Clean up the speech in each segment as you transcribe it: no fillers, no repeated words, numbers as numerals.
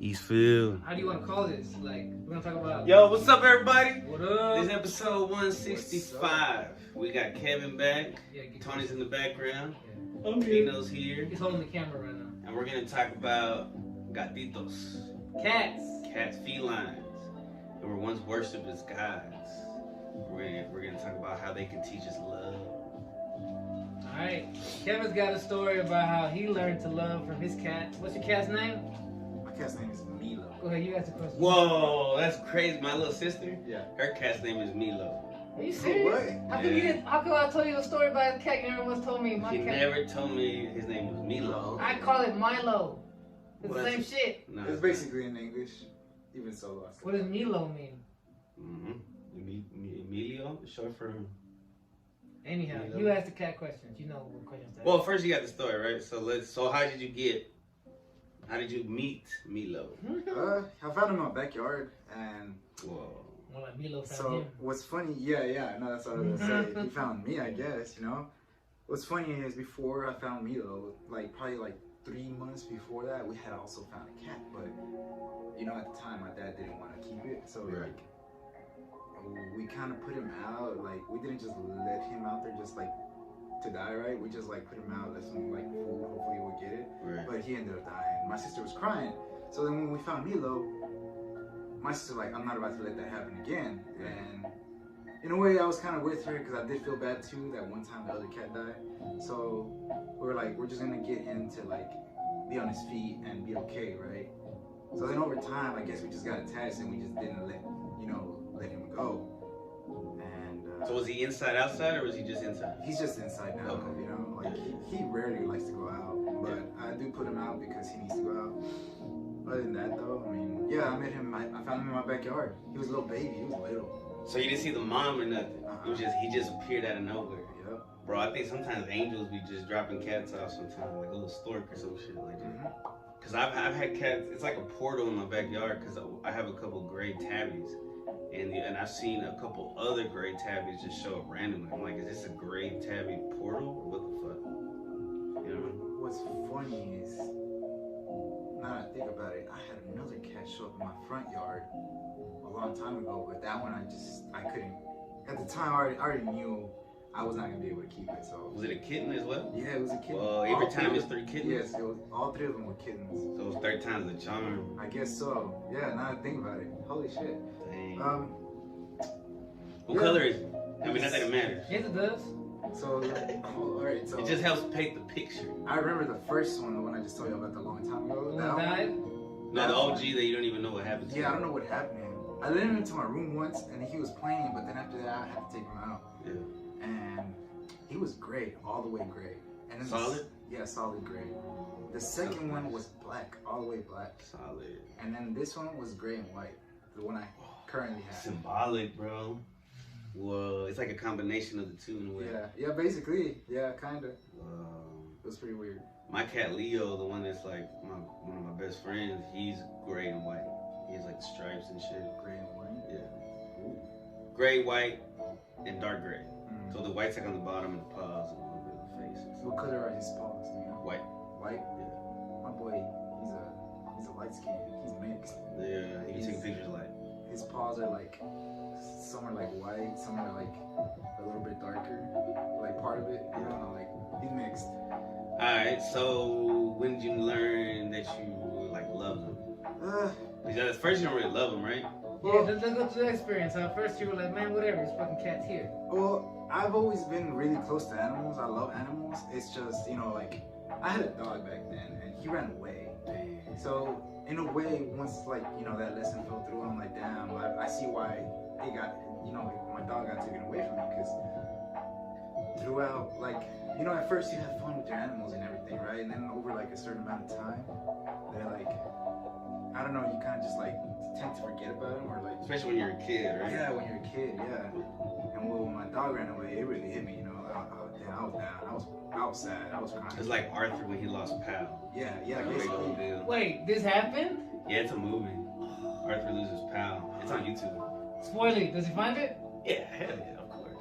Eastville. How do you want to call this? Like, we're gonna talk about. Yo, what's up, everybody? What up? This is episode 165. We got Kevin back. Yeah, Tony's in the background. Yeah. Pino's here. He's holding the camera right now. And we're gonna talk about gatitos. Cats. Cats, felines. Who were once worshipped as gods. We're gonna talk about how they can teach us love. Alright. Kevin's got a story about how he learned to love from his cat. What's your cat's name? My cat's name is Milo. Go ahead, you ask the question. Whoa, that's crazy. My little sister, Yeah. her cat's name is Milo. Are you serious? What? How come you didn't? How come I told you a story about his cat? You never once told me my He cat. never told me his name was Milo. I call it Milo. It's What? the same shit. No, It's basically in English, even so. What does Milo mean? Emilio, short for. Anyhow, Milo. you ask the cat questions. You know what questions to ask. Well, first you got the story, right? So how did you meet Milo? I found him in my backyard, and Whoa. More like Milo found so him. what's funny? Yeah. No, that's what I was gonna say. He found me, I guess. You know. What's funny is before I found Milo, probably 3 months before that, we had also found a cat, but at the time my dad didn't want to keep it, so Right. we kind of put him out. We didn't just let him out there just to die, right? We just put him out, let some food, hopefully we'll get it. Right. But he ended up dying. My sister was crying. So then when we found Milo, my sister I'm not about to let that happen again. And in a way I was kind of with her because I did feel bad too that one time the other cat died. So we were we're just gonna get him to be on his feet and be okay, right? So then over time, I guess we just got attached and we just didn't let him go. And So was he inside, outside, or was he just inside? he's just inside now, Okay. he rarely likes to go out, but I do put him out because he needs to go out. Other than that though, I met him, I found him in my backyard. He was a little baby, he was little. So you didn't see the mom or nothing? Uh-huh. He just appeared out of nowhere. Yep. Bro, I think sometimes angels be just dropping cats off sometimes, like a little stork or some shit like that. Mm-hmm. Cause I've had cats. It's like a portal in my backyard. Cause I have a couple gray tabbies, and I've seen a couple other gray tabbies just show up randomly. I'm like, is this a gray tabby portal? Or what the fuck? You know? What's funny is, now that I think about it, I had another cat show up in my front yard a long time ago, but that one I couldn't. At the time, I already knew I was not gonna be able to keep it. So Was it a kitten as well? yeah, it was a kitten. Well, every time it's 3 kittens. Yes, all 3 of them were kittens. So it was 3 times the charm. I guess so. Yeah, now that I think about it, holy shit. Dang. What yeah. color is it? I mean, not that it matters. Yes, it does. So alright, so It just helps paint the picture. I remember the first one, the one I just told you about a long time ago. When That he died. one, No, the OG that you don't even know what happened to. yeah, I don't know what happened to him. I let him into my room once, and he was playing, but then after that, I had to take him out. Yeah. And he was gray, all the way gray. And then Solid? Yeah, solid gray. The second one was black, all the way black. Solid. And then this one was gray and white, the one I currently have. Symbolic, bro. Whoa, it's like a combination of the two in a way. Yeah, basically, yeah, kinda. Whoa. It was pretty weird. My cat Leo, the one that's one of my best friends, he's gray and white. He has stripes and shit. Gray and white. Yeah. Gray, white, and dark gray. Mm. So the white's on the bottom and the paws and a little bit of the face. What color are his paws? Do you know? White. White. Yeah. My boy, he's a light skin. He's mixed. Yeah, he can take pictures like. His paws are some are white, some are a little bit darker, part of it. He's mixed. Alright, so when did you learn that you love them? Because at first you don't really love them, right? Yeah, let's go to the experience. First you were like, man, whatever, it's fucking cat's here. Well, I've always been really close to animals. I love animals. It's just, I had a dog back then, and he ran away. So, in a way, once, that lesson fell through, I'm like, damn, I see why it got, my dog got taken away from me, because throughout, at first you have fun with your animals and everything, right? And then over, a certain amount of time, they're, I don't know, you kind of just, tend to forget about them, or, Especially when you're a kid, right? Yeah, when you're a kid, yeah. And when my dog ran away, it really hit me, I was down. I was sad. I was crying. It's like Arthur when he lost Pal. Yeah, Like a big basically. old deal. Wait, this happened? Yeah, it's a movie. Arthur loses Pal. It's on YouTube. Spoiler, does he find it? Yeah, hell yeah, of course.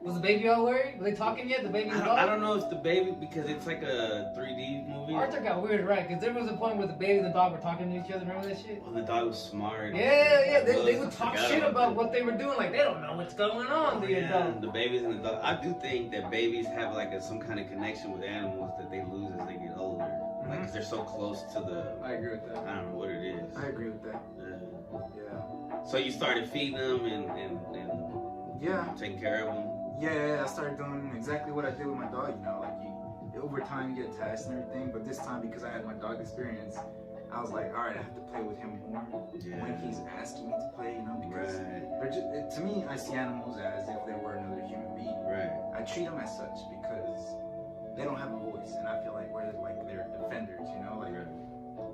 Was the baby all worried? Were they talking yet? The baby and the dog? I don't know if it's the baby because it's like a 3D movie. Arthur got weird, right? Because there was a point where the baby and the dog were talking to each other. Remember that shit? Well, the dog was smart. Yeah. They would talk forgot shit about that. what they were doing. Like, they don't know what's going on, the adult. The babies and the dog. I do think that babies have like some kind of connection with animals that they lose as they get older. Like, because they're so close to the. I agree with that. I don't know what it is. I agree with that. Yeah. So you started feeding them and Yeah. taking care of them. Yeah, I started doing exactly what I did with my dog, you know, like over time you get attached and everything, but this time because I had my dog experience, I was like, all right, I have to play with him more when he's asking me to play, you know, because they're just, to me, I see animals as if they were another human being. Right. I treat them as such because they don't have a voice, and I feel like we're like their defenders, you know, like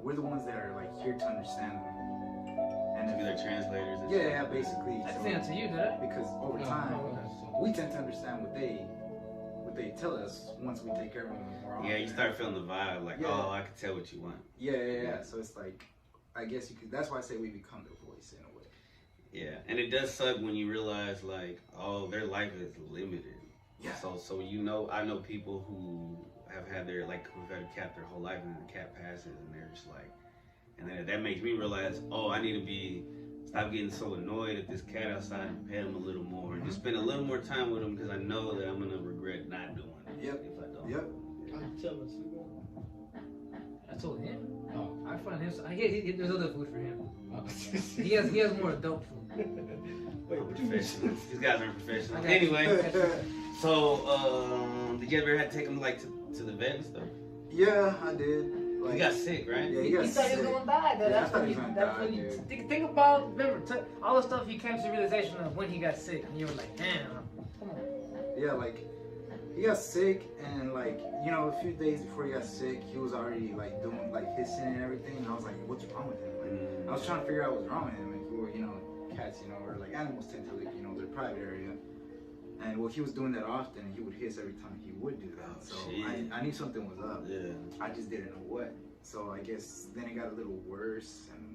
we're the ones that are like here to understand them. And To be their translators. And yeah, basically. I say that to you, did I? Because over time, we tend to understand what they tell us once we take care of them more often. Yeah, you start feeling the vibe, like, oh, I can tell what you want. Yeah. So it's like, I guess you could. That's why I say we become their voice in a way. Yeah, and it does suck when you realize, like, oh, their life is limited. Yeah. So you know, I know people who have had their who've had a cat their whole life, and then the cat passes, and they're just like, and then that makes me realize, oh, I need to stop getting so annoyed at this cat outside and pet him a little more, and just spend a little more time with him because I know that I'm gonna regret not doing it. Yep. If I don't. Yep. I'm jealous. I told him. Oh, I find him. There's other food for him. He has more adult food. Professionals. These guys are professionals. I got you. Anyway, so did you ever have to take him to the vet and stuff? Yeah, I did. Like, He got sick, right? Yeah, He got thought he was sick. gonna die. Yeah, I That's thought when he you. was gonna That's die, when you dude. think about. Remember all the stuff you came to realization of when he got sick, and you were like, damn, come on. Yeah, like he got sick, and like you know, a few days before he got sick, he was already like doing like hissing and everything. And I was like, what's wrong with him? Like, I was trying to figure out what's wrong with him. And he were, you know, cats, you know, or like animals tend to lick, you know, their private area. And well, he was doing that often. He would hiss every time he would do that. So I knew something was up. Yeah. I just didn't know what. So I guess then it got a little worse, and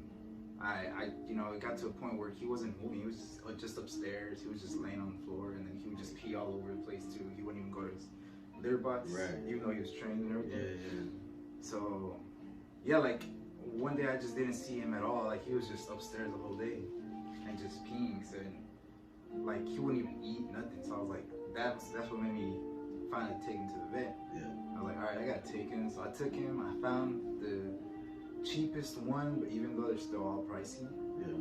I you know, it got to a point where he wasn't moving. He was just upstairs. He was just laying on the floor, and then he would just pee all over the place too. He wouldn't even go to his litter box, even though he was trained and everything. Yeah. So yeah, like one day I just didn't see him at all. Like he was just upstairs the whole day and just peeing. So like he wouldn't even eat nothing. So I was like, that's what made me finally take him to the vet. Yeah. I was like, all right, I gotta take him. So I took him. I found the cheapest one, but even though they're still all pricey. Yeah.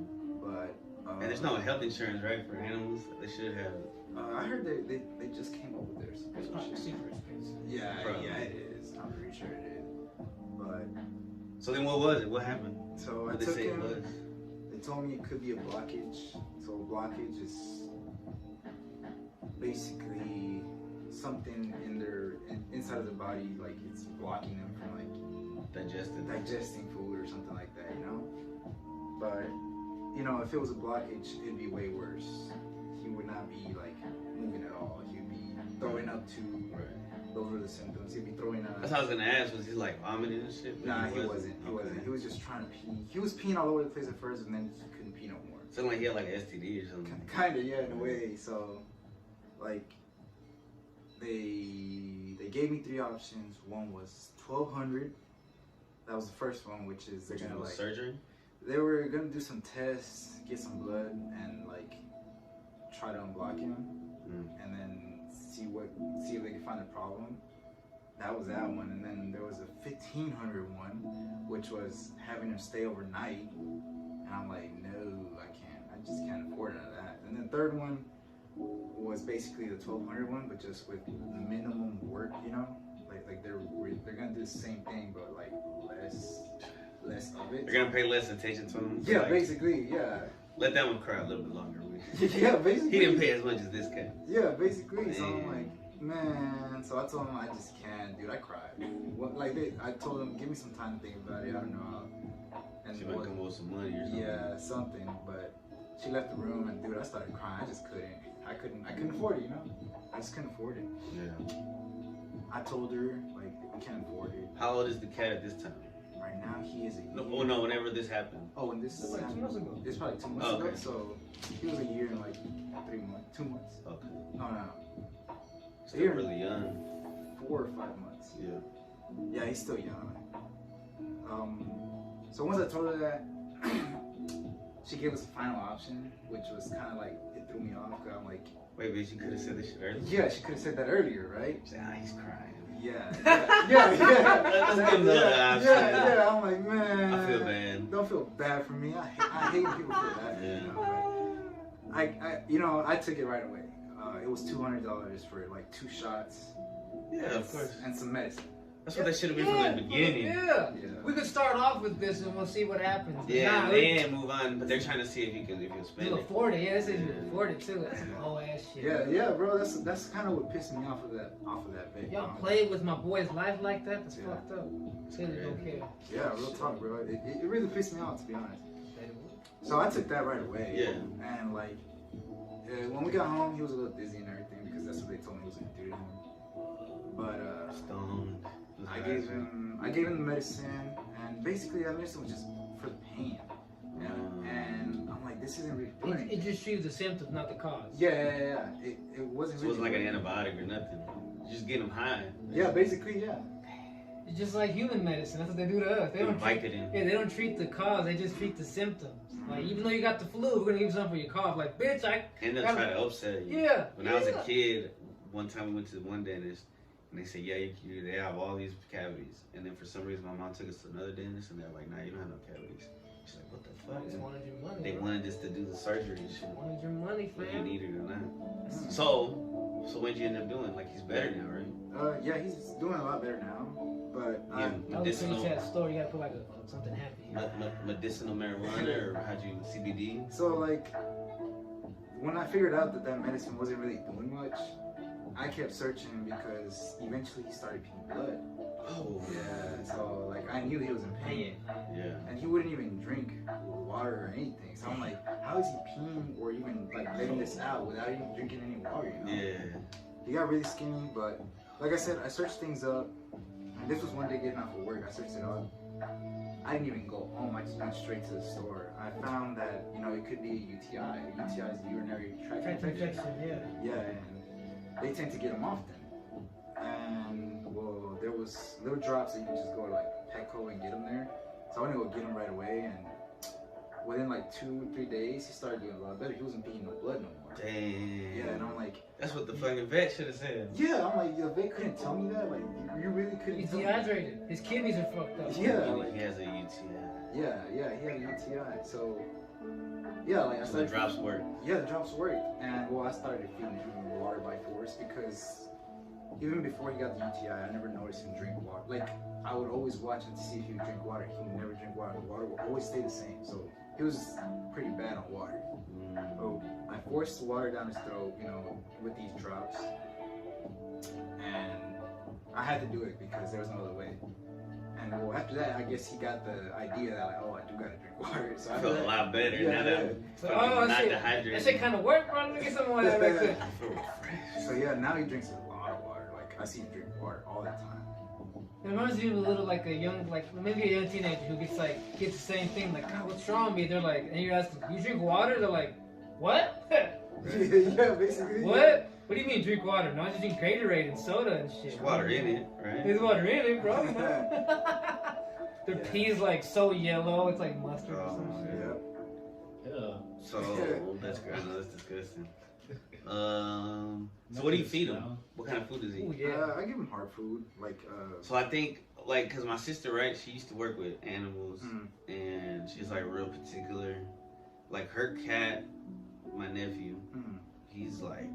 But And there's no health insurance, right, for animals? They should have. I heard they just came up with theirs. It's probably super expensive. Yeah, Probably. yeah, it is. I'm pretty sure it is. But So then, what was it? What happened? so What I did they took say it him. was? They told me it could be a blockage. So a blockage is basically something inside of the body, like it's blocking them from like digesting food or something like that, you know. But you know, if it was a blockage, it'd be way worse. He would not be like moving at all. He'd be throwing up too. Right. Those were the symptoms. He'd be throwing up. That's what I was gonna ask. Was he like vomiting and shit? Nah, he wasn't. He Okay. wasn't. He was just trying to pee. He was peeing all over the place at first, and then he couldn't pee no more. Sounded like he had like an STD or something. Kinda, yeah, in a way. So, like, they gave me 3 options. One was $1,200. That was the first one, which is they're gonna like surgery. they were gonna do some tests, get some blood, and like try to unblock him, and then see if they could find a problem. That was that one, and then there was a $1,500 one, which was having him stay overnight. And I'm like, no, I can't. I just can't afford none of that. And then the third one was basically the $1,200 one, but just with minimum work, you know, like they're gonna do the same thing, but like less of it. They're gonna pay less attention to him. So Yeah, like, basically, yeah. Let that one cry a little bit longer. Yeah, basically. He didn't pay as much as this cat. Yeah, basically. So I'm like, man. So I told him I just can't, dude. I cried. What, like I told him, give me some time to think about it. I don't know. And She might come with some money or something. yeah, something. But she left the room, and dude, I started crying. I just couldn't. I couldn't afford it. You know, I just couldn't afford it. Yeah. I told her like we can't afford it How old is the cat at this time? right now. he is a year. No, oh no, whenever this happened. Oh, and this It was like 2 months ago. It's probably 2 months Oh, ago. okay. So he was a year and like 3 months, 2 months. Okay. No. Still really young. 4 or 5 months. Yeah. Yeah, he's still young. So once I told her that, she gave us a final option, which was kind of like, it threw me off. Cause I'm like, Wait, but you could have said this shit earlier. yeah, she could have said that earlier, right? Say, he's crying. Yeah. Let's give him another option. Yeah. I'm like, man. I feel bad. Don't feel bad for me. I hate when people feel bad for me. You know, I took it right away. It was $200 for like 2 shots. Yeah, of course. And some medicine. That's what they should have been from the beginning. Yeah. We could start off with this and we'll see what happens. Yeah, and move on. But they're trying to see if you can spend you it. afford it. Yeah, this is you afford it too. That's some whole ass shit. Yeah, bro. That's kind of what pissed me off of that vape. Y'all play with my boy's life like that? That's fucked up. Clearly don't care. Yeah, real talk, bro. It really pissed me off, to be honest. So I took that right away. Yeah. And like, when we got home, he was a little dizzy and everything because that's what they told me was gonna do to him. But Stoned. I gave him the medicine, and basically that medicine was just for the pain. And I'm like, this isn't really doing anything. It just treats the symptoms, not the cause. Yeah. It wasn't. So it wasn't like an antibiotic or nothing. You just get them high. Yeah, basically, yeah. It's just like human medicine. That's what they do to us. They don't treat, they don't treat the cause. They just treat the symptoms. Like, even though you got the flu, we're gonna give you something for your cough. Like, bitch, And they'll try to upset you. Yeah. When I was a kid, one time we went to one dentist, and they said, yeah, they have all these cavities. And then for some reason, my mom took us to another dentist, and they're like, nah, you don't have no cavities. She's like, what the fuck? They just wanted your money. They wanted us to do the surgery and shit. Wanted your money, Whether you fam. need it or not. So what'd you end up doing? Like, he's better now, right? Yeah, he's doing a lot better now. But That was pretty sad story. You gotta put like something happy. Medicinal marijuana, or how'd you CBD? So like, when I figured out that medicine wasn't really doing much, I kept searching because eventually he started peeing blood. Oh. Yeah. So like, I knew he was in pain. Yeah. And he wouldn't even drink water or anything. So I'm like, how is he peeing or even like letting this out without even drinking any water? You know? Yeah. He got really skinny, but like I said, I searched things up. And this was one day getting off of work. I searched it up. I didn't even go home. I just went straight to the store. I found that, you know, it could be a UTI. UTI is urinary tract infection. Yeah, and they tend to get them often. And, well, there was little drops that you can just go to, like, Petco and get them there. So I went to go get them right away, and within, like, 2-3 days, he started doing a lot better. He wasn't peeing no blood no more. Damn. Yeah, and I'm like... That's what the fucking vet should have said. Yeah, I'm like, the vet couldn't tell me that? Like, you really couldn't He's tell me? dehydrated. His kidneys are fucked up. Yeah. He has a UTI. Yeah, he had a UTI. So, yeah, like I So started. the drops work. Yeah, the drops worked, and well, I started feeding him water by force because even before he got the UTI, I never noticed him drink water. Like, I would always watch him to see if he would drink water. He would never drink water. The water would always stay the same. So he was pretty bad on water. So I forced the water down his throat, you know, with these drops, and I had to do it because there was no other way. And well, after that, I guess he got the idea that, like, oh, I do gotta drink water. So I feel a lot better now that I'm not dehydrated. That shit kind of worked, bro. Let me get some more of that right quick. I feel refreshed. So yeah, now he drinks a lot of water. Like, I see him drink water all the time. It reminds me of a little like a young, like maybe a young teenager who gets the same thing. Like, God, what's wrong with me? They're like, and you're asking, you drink water? They're like, what? Yeah, basically. What? What do you mean drink water? No, I just drink Gatorade and soda and shit. There's water in it, right? There's water in it, bro. Their pee's like so yellow, it's like mustard or some shit. Yeah. So that's good. I know that's disgusting. So what do you feed him? What kind of food does he Ooh, eat? yeah. I give him hard food, like. So I think, like, cause my sister, right? She used to work with animals, and she's like real particular. Like her cat, my nephew, he's like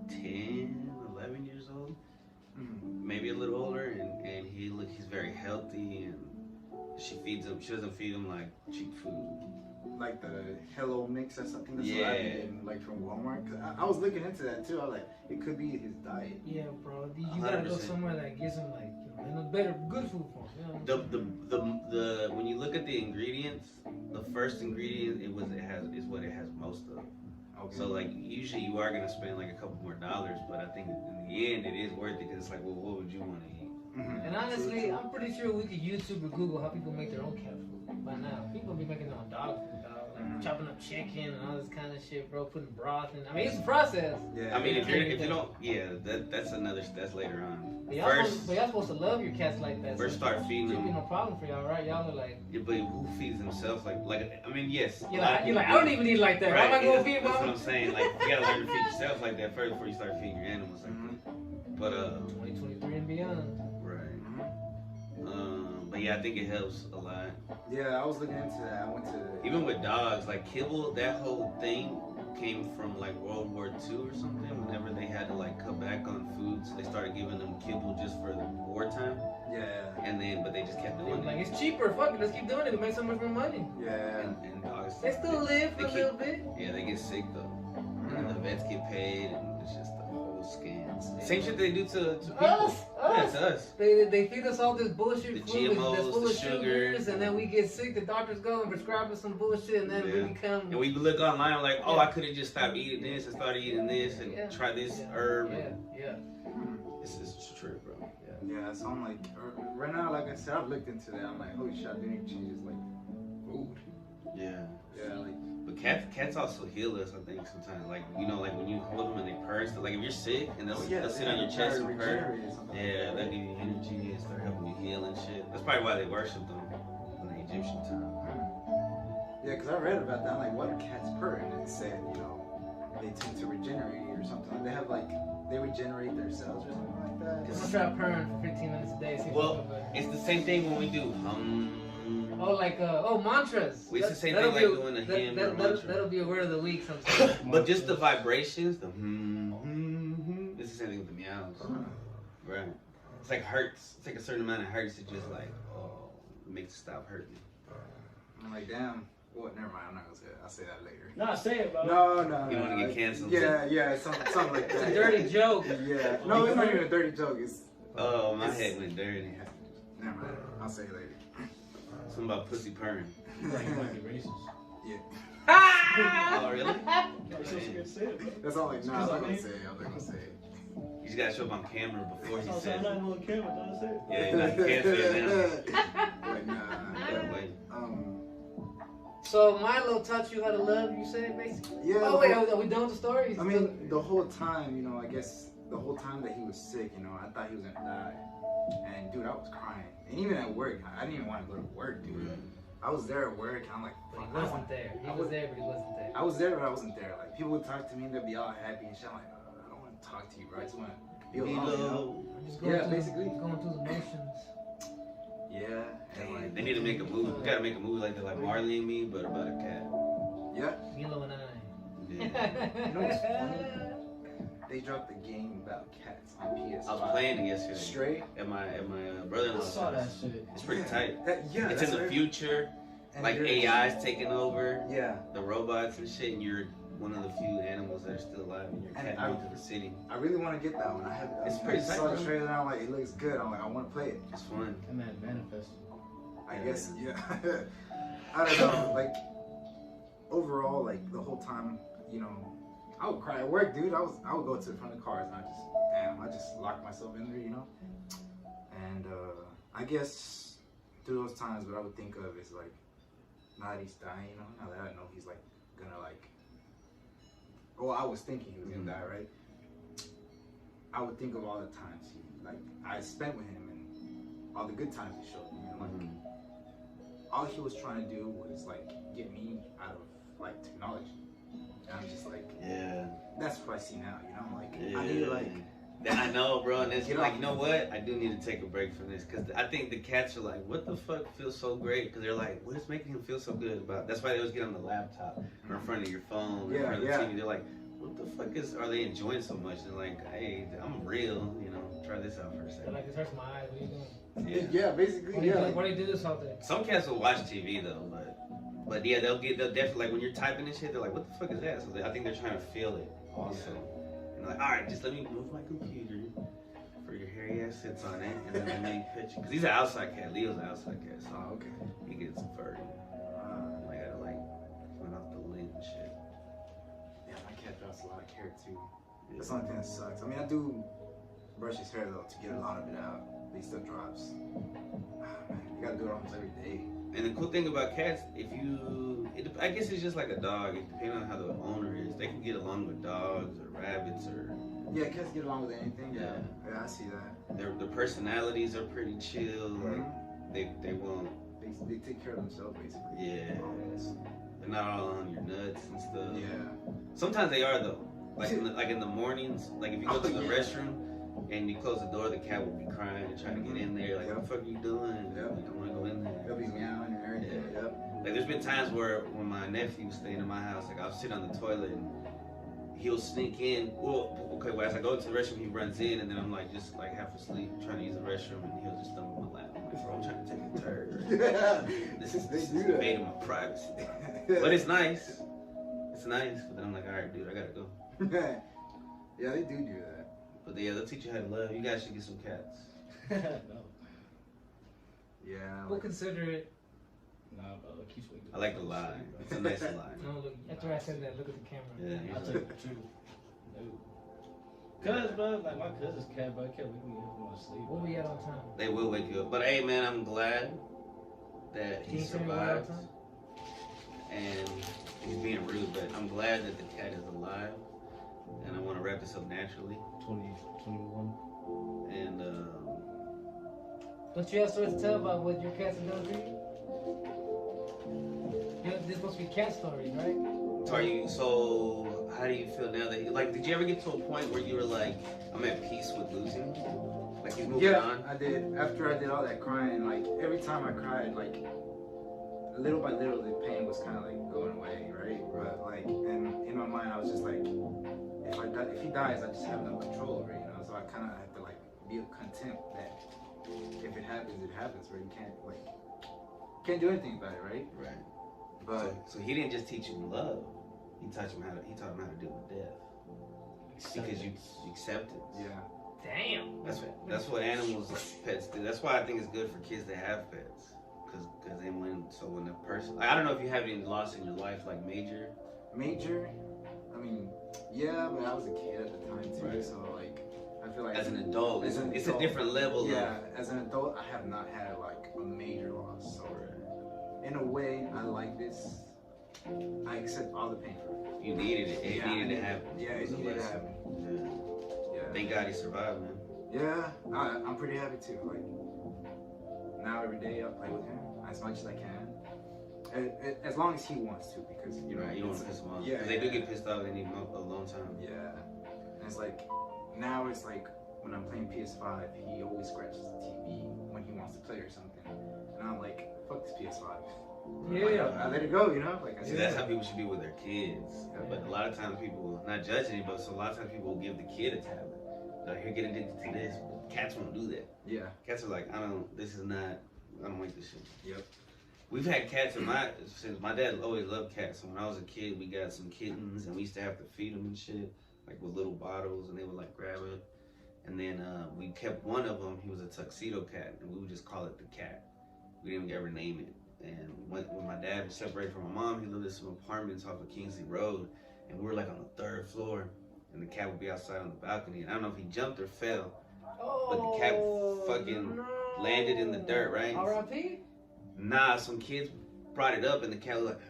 10, 11 years old, maybe a little older, and he's very healthy, and she feeds him. She doesn't feed him like cheap food. Like the Hello Mix or something. That's Yeah. what I've been getting, like from Walmart. Cause I was looking into that too. I was like, it could be his diet. Yeah, bro. You gotta go 100%. somewhere that gives them like, you know, better, good food for him. You know? The when you look at the ingredients, the first ingredient is what it has most of. Okay. So like usually you are gonna spend like a couple more dollars, but I think in the end it is worth it because it's like, well, what would you want to eat? Mhm. And honestly, I'm pretty sure we could YouTube or Google how people make their own cat food by now. People be making their own dog food, dog. Like chopping up chicken and all this kind of shit, bro. Putting broth in. I mean, it's a process. Yeah. I mean, if you don't, yeah, that's later on. But y'all supposed to love your cats like that. First start feeding Should be them. no problem for y'all, right? Y'all are like, Yeah, but who feeds themselves like? I mean, yes. you're like, I don't even eat like that. Right, How am I gonna yeah, feed that's what mom? I'm saying. Like, you gotta learn to feed yourself like that first before you start feeding your animals like that. But 2023 and beyond. right. Mhm. But yeah, I think it helps a lot. Yeah, I was looking into that. I went to Even with dogs, like kibble, that whole thing came from like World War II or something. Whenever they had to like cut back on food, so they started giving them kibble just for the wartime. yeah, And then, but they just kept doing Like, it. it's cheaper. Fuck it. Let's keep doing it. We make so much more money. yeah. And dogs, They still live for a little bit. Yeah, they get sick though. And the Mhm. vets get paid, and it's just the whole scam. Same shit they do to people. Us. Yeah, to us. They feed us all this bullshit The food that's GMOs, full the of sugar. sugars, and then we get sick. The doctors go and prescribe us some bullshit, and then we Yeah. become. And we look online like, oh, Yeah. I could have just stopped eating this and started eating this and Yeah. try this Yeah. herb. Yeah. This is true, bro. Yeah, so I'm like, right now, like I said, I've looked into that. I'm like, holy shit, I didn't change like food. Yeah. Yeah, like, But cats also heal us, I think, sometimes. Like, you know, like when you hold them and they purr, so like if you're sick and they'll, they'll sit on your chest and purr. Yeah, they'll give you energy and start helping you heal and shit. That's probably why they worship them in the Egyptian time. Yeah, because I read about that. I'm like, what are cats purr? And it said, you know, they tend to regenerate or something. They have like, they regenerate their cells or something like that. I'm gonna try purring for 15 minutes a day. See if Well, I feel better. it's the same thing when we do Oh, like mantras. It's the same That'll thing like be doing a hymn or mantra. That'll be a word of the week sometime. But just the vibrations, the it's the same thing with the meows. Right. It's like hurts. It's like a certain amount of hurts that just like, oh, it makes it stop hurting. I'm like, damn. What? Never mind. I'm not gonna say that. I'll say that later. Nah, say it, bro. No. You wanna get canceled? Yeah, something like It's that. a dirty joke. Yeah. No, it's not even a dirty joke. It's Oh, my head went dirty. never mind. I'll say it later. Something about pussy purring. You might be racist. Oh, really? You're so scared to say it, bro. That's all like, nah, I'm not gonna say it. I'm not gonna say it. You just gotta show up on camera before he I'm says not it. even on camera, don't say it. Yeah, you can't say it now. Like, nah. Gotta wait. So Milo taught you how to love. You said basically. Yeah. Oh wait, are we done with the stories? I mean, the whole time, you know, I guess the whole time that he was sick, you know, I thought he was gonna die. And dude, I was crying. And even at work, I didn't even want to go to work, dude. I was there at work, and I'm like, But fuck, he wasn't there. He was there, but he wasn't there. I was there, but I wasn't there. Like, people would talk to me, and they'd be all happy and shit. I'm like, I don't want to talk to you, bro. I just want to be alone, you know? I'm just Yeah, through, basically. going through the motions. Yeah. And like, They need to make a movie. We gotta make a movie like that, like Marley and Me, but about a cat. yeah. Milo and I. Yeah. You know what's funny? They dropped the game about cats on PS5. I was playing it yesterday Straight. at my I brother-in-law's saw that house. shit. It's pretty tight. Yeah, It's that's in the what- future, and like there's- AI's taking over Yeah. the robots and shit, and you're one of the few animals that are still alive, and your And cat I- moved to the city. I really want to get that one. It's I pretty saw tight, the bro. trailer and I'm like, it looks good. I'm like, I want to play it. It's fun. That man manifested. I guess, yeah. I don't know. Like, overall, like, the whole time, you know, I would cry at work, dude. I would go to the front of the cars and I just locked myself in there, you know? And, I guess through those times, what I would think of is, like, now that he's dying, you know? Now that I know he's, like, gonna, like, well, I was thinking he was gonna die, right? I would think of all the times I spent with him and all the good times he showed me. And, like, all he was trying to do was, like, get me out of, like, technology. And I'm just like, Yeah. that's what I see now, you know? Like, Yeah. I need, like, I know, bro, and it's Get like, off you know what? I do need to take a break from this, because I think the cats are like, what the fuck feels so great? Because they're like, what is making him feel so good about? That's why they always get on the laptop or in front of your phone or in Yeah, front of the yeah. TV. They're like, what the fuck are they enjoying so much? And they're like, hey, I'm real, you know, try this out for a They're second. like, this hurts my eyes. What are you doing? Yeah. yeah, basically, Why do you, yeah. do, why do you do this all day? Some cats will watch TV though, but yeah, they'll definitely, like when you're typing and shit, they're like, what the fuck is that? So I think they're trying to feel it also. And like, all right, just let me move my computer for your hairy ass sits on it, and then let me picture. Because he's an outside cat. Leo's an outside cat, so Oh, okay. he gets furry. I gotta like clean off the lint and shit. Yeah, my cat drops a lot of hair too. That's the only thing that sucks. I mean, I do brush his hair though to get a lot of it out. but he still drops. Man, you gotta do it almost every day. And the cool thing about cats, I guess it's just like a dog. It depends on how the owner is. They can get along with dogs or rabbits or. Yeah, cats get along with anything. Yeah. Yeah, I see that. Their personalities are pretty chill. Like they won't. They take care of themselves basically. Yeah. They're not all on your nuts and stuff. Yeah. Sometimes they are though. Like in the mornings, like if you go to the restroom and you close the door, the cat will be crying and trying to get in there. Like, what the fuck are you doing? Yep. Like, I want to go in there. They'll be meowing and everything. Yeah. Yep. Like there's been times where when my nephew was staying in my house, like I'll sit on the toilet and he'll sneak in. Well, as I go to the restroom, he runs in, and then I'm like just like half asleep trying to use the restroom, and he'll just stumble in my lap. I'm like, bro, I'm trying to take a turd. Yeah. This is They do that. invading my privacy. But it's nice. It's nice. But then I'm like, all right, dude, I gotta go. Yeah, they do that. But yeah, they'll teach you how to love. You guys should get some cats. No. Yeah. We'll consider it. Nah, keep swinging. I like the line. It's a nice line. No, look. After I said that, look at the camera. Yeah. I took it too. No. Cause, bro, like my cousin's cat, bro, kept waking me up when I was asleep. What we at on time? They will wake you up. But hey, man, I'm glad that he Can you tell me what survived. on time? And he's being rude, but I'm glad that the cat is alive. And I want to wrap this up naturally. 2021. And Don't you have stories to tell about what your cats have done for you? This is supposed to be cat stories, right? so how do you feel now that like did you ever get to a point where you were like, I'm at peace with losing him? Like he's moving on? I did. After I did all that crying, like every time I cried, like little by little, the pain was kind of like going away, right? But like, and in my mind, I was just like, if he dies, I just have no control over it, you know. So I kind of have to like be content that if it happens, it happens. Where you can't do anything about it, right? Right. But So he didn't just teach him love. He taught him how to deal with death. Because you accept it. yeah, Damn. That's what animals, pets do. That's why I think it's good for kids to have pets. Cause then when a person, like, I don't know if you have any loss in your life, like major. I mean, yeah, but I was a kid at the time too, Right. so like, I feel like As an adult, as an it's a adult, different level. Yeah, as an adult, I have not had like a major loss. So in a way, I like this. I accept all the pain for it. You needed it. It Yeah, needed to happen. Yeah, It it was a needed to lesson. happen. Yeah. Yeah. Thank God he survived, man. Yeah, I'm pretty happy too. Like now, every day I play with him as much as I can, as long as he wants to, because you know Right, you don't want it's- to piss them off. Yeah, 'Cause they do yeah. get pissed off. They need a long time. Yeah, and it's like now it's like when I'm playing PS5, he always scratches the TV when he wants to play or something, and I'm like, fuck this PS5. Yeah. Like, I let it go, you know. Like I See, said, that's how people should be with their kids. Yeah. But a lot of times people, not judging anybody, so a lot of times people will give the kid a tablet. Like, here, get addicted to this. Cats won't do that. Yeah. Cats are like, I don't like this shit. Yep. We've had cats since my dad always loved cats. So when I was a kid, we got some kittens and we used to have to feed them and shit, like with little bottles, and they would like grab it. And then we kept one of them. He was a tuxedo cat, and we would just call it the cat. We didn't ever name it. And when my dad was separated from my mom, he lived in some apartments off of Kingsley Road, and we were like on the 3rd floor, and the cat would be outside on the balcony. And I don't know if he jumped or fell, but the cat fucking landed in the dirt, right? R.I.P. Nah, some kids brought it up, and the cat was like,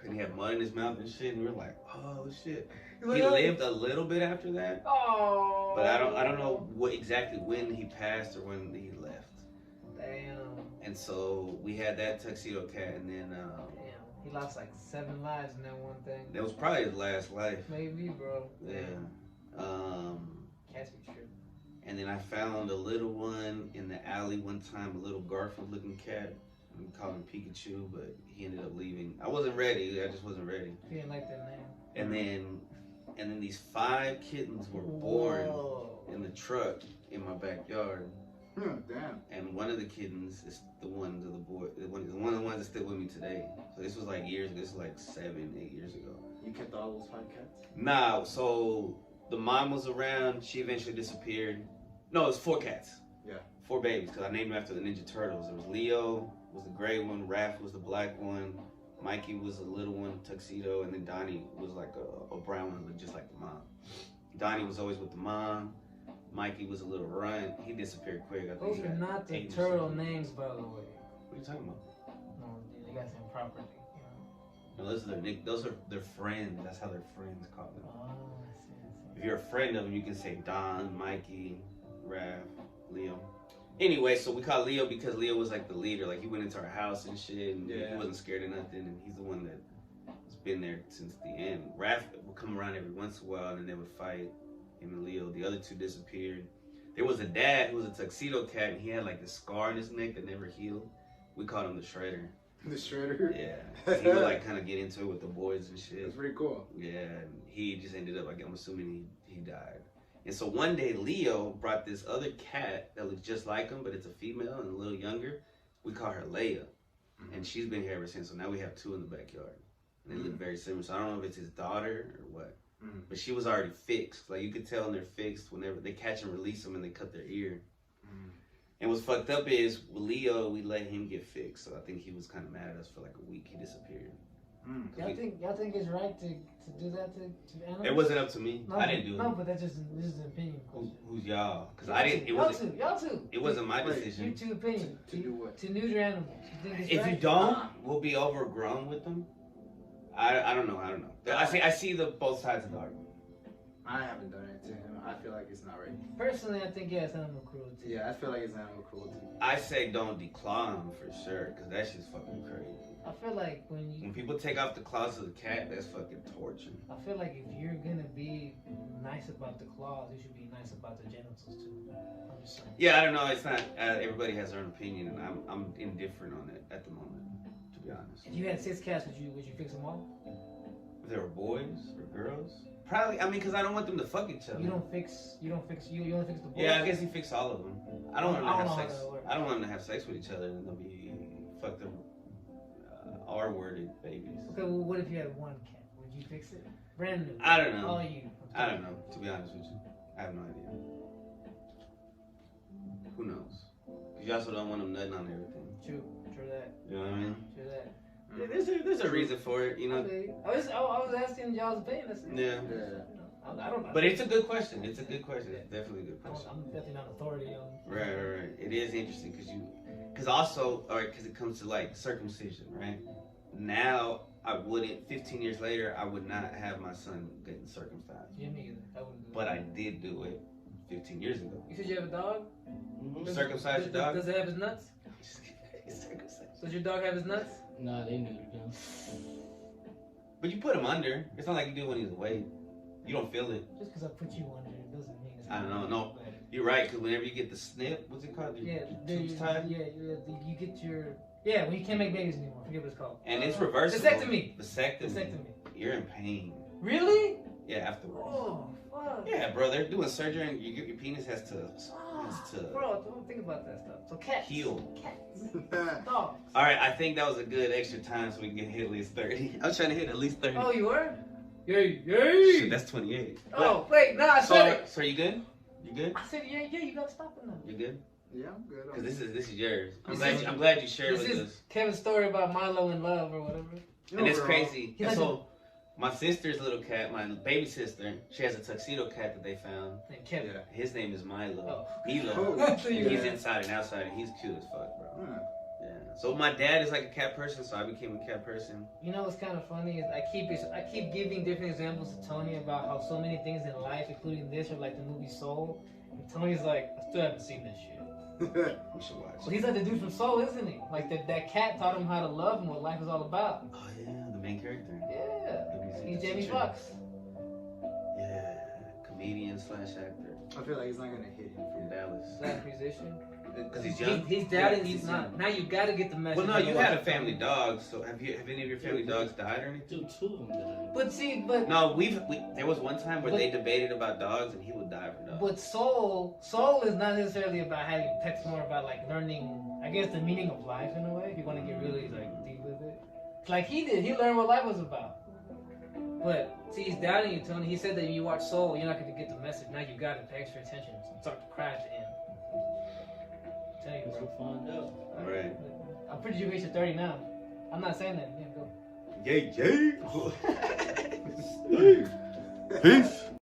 and he had mud in his mouth and shit, and we were like, oh shit. He lived a little bit after that, Oh. but I don't know what exactly when he passed or when he left. Damn. And so we had that tuxedo cat, and then Damn. He lost like 7 lives in that one thing. that was probably his last life. Maybe, bro. Yeah. Cats be tripping. And then I found a little one in the alley one time, a little Garfield-looking cat. We called him Pikachu, but he ended up leaving. I wasn't ready. I just wasn't ready. He didn't like that name. And then these 5 kittens were born Whoa. in the truck in my backyard. Damn. And one of the kittens is the one of the ones that's still with me today. So this was like years ago. This was like 7, 8 years ago. You kept all those 5 cats? Nah, so the mom was around. She eventually disappeared. No, it was 4 cats. Yeah. 4 babies, because I named them after the Ninja Turtles. There was Leo, was the gray one. Raph was the black one. Mikey was the little one, Tuxedo. And then Donnie was like a brown one, just like the mom. Donnie was always with the mom. Mikey was a little runt. He disappeared quick. I think Those he are got not the 8 or turtle something. names, by the way. What are you talking about? No, they got them properly. You know? No, those are their friends. That's how their friends call them. Oh, I see. If you're a friend of them, you can say Don, Mikey, Raph, Leo. Anyway, so we call Leo because Leo was like the leader. Like he went into our house and shit, and he wasn't scared of nothing. And he's the one that has been there since the end. Raph would come around every once in a while, and then they would fight. Him and Leo. The other two disappeared. There was a dad who was a tuxedo cat, and he had like this scar on his neck that never healed. We called him the Shredder. The Shredder? Yeah. He would like kind of get into it with the boys and shit. That's pretty cool. Yeah, and he just ended up, like, I'm assuming he died. And so one day Leo brought this other cat that looks just like him, but it's a female and a little younger. We call her Leia. And she's been here ever since. So now we have 2 in the backyard. And they look very similar. So I don't know if it's his daughter or what. But she was already fixed. Like you could tell when they're fixed whenever they catch and release them and they cut their ear. And what's fucked up is with Leo, we let him get fixed. So I think he was kind of mad at us for like a week. He disappeared. Y'all think it's right to do that to animals? It wasn't up to me. No, I didn't do it. No, but this is an opinion question. Who's y'all? Because I didn't. It wasn't. Y'all two. It wasn't my Your decision. two opinions. To do what? To neuter animals. You think it's If right? you don't, we'll be overgrown with them. I don't know. I see the both sides of the argument. I haven't done it to him. I feel like it's not right. Personally, I think it's animal cruelty. Yeah, I feel like it's animal cruelty. I say don't declaw them for sure, because that shit's fucking crazy. I feel like when people take off the claws of the cat, that's fucking torture. I feel like if you're gonna be nice about the claws, you should be nice about the genitals too. I'm just saying. Yeah, I don't know. It's not. Everybody has their own opinion, and I'm indifferent on it at the moment, to be honest. If you had 6 cats, would you fix them all? If they were boys or girls, probably. I mean, because I don't want them to fuck each other. You only fix the boys. Yeah, I guess he fixed all of them. I don't want them to have sex. How that works. I don't want them to have sex with each other, and they'll be fucked up. R-worded babies. Okay, well, what if you had 1 cat? Would you fix it? Brand new. I don't know. All you. I don't know, to be honest with you. I have no idea. Who knows? Because you also don't want them nutting on everything. True that. You know what I mean? True that. Yeah, there's a reason for it, you know. Okay. I was asking y'all's opinion. That's it. Yeah. I don't know. But it's a good question. It's definitely a good question. I'm definitely not authority on. Right. It is interesting because also, because it comes to like circumcision, right? Now, 15 years later, I would not have my son getting circumcised. Yeah, me either. I wouldn't do But that. I did do it 15 years ago. You said you have a dog? Circumcise your dog? Does it have his nuts? Does your dog have his nuts? Nah, they neutered him. But you put him under. It's not like you do when he's awake. You don't feel it. Just because I put you under it doesn't mean it's I don't know, gonna no. be better. You're right, because whenever you get the snip, what's it called? Yeah, Your tubes tied? you get your when you can't make babies anymore. I forget what it's called. And it's reversible. Vasectomy. Vasectomy. You're in pain. Really? Yeah, afterwards. Oh, fuck. Yeah, bro, they're doing surgery and your penis has to Bro, don't think about that stuff. So cats. heal. Cats. Dogs. All right, I think that was a good extra time so we can hit at least 30. I was trying to hit at least 30. Oh, you were? Yay. Shit, that's 28. Oh, wait, no, I said it. So are you good? You good? I said, yeah, you gotta stop it now. You good? Yeah, I'm good. Because this is yours. I'm This glad you shared This with is us. Kevin's story about Milo in love or whatever. And it's crazy. He And has so my sister's little cat, my baby sister, she has a tuxedo cat that they found. And Kevin. Yeah. His name is Milo. Oh. Milo. So you- He's inside and outside, and he's cute as fuck, bro. Huh. Yeah. So my dad is like a cat person, so I became a cat person. You know what's kind of funny is I keep giving different examples to Tony about how so many things in life, including this, are like the movie Soul. And Tony's like, I still haven't seen that shit. We should watch. Well, he's like the dude from Soul, isn't he? Like that cat taught him how to love and what life is all about. Oh yeah, the main character. Yeah. He's the Jamie teacher. Foxx. Yeah, comedian / actor I feel like it's not gonna hit him from for Dallas. Black musician. Because he's young. He's doubting he's not. Now you gotta get the message. Well, no, you had a family dog. So have any of your family dogs died or anything? Dude, 2 of them died. But see, but No, there was one time where they debated about dogs, and he would die for dogs. But soul is not necessarily about having pets. More about like learning, I guess, the meaning of life in a way. If you want to get really like deep with it, like he did. He learned what life was about. But see, he's doubting you, Tony. He said that when you watch Soul, you're not going to get the message. Now you got to pay extra attention. So start to cry at the end. I'm telling you, Let's bro. go find out. All right. I'm pretty sure you reached your 30 now. I'm not saying that. Yeah, go. Yay, yay. Peace.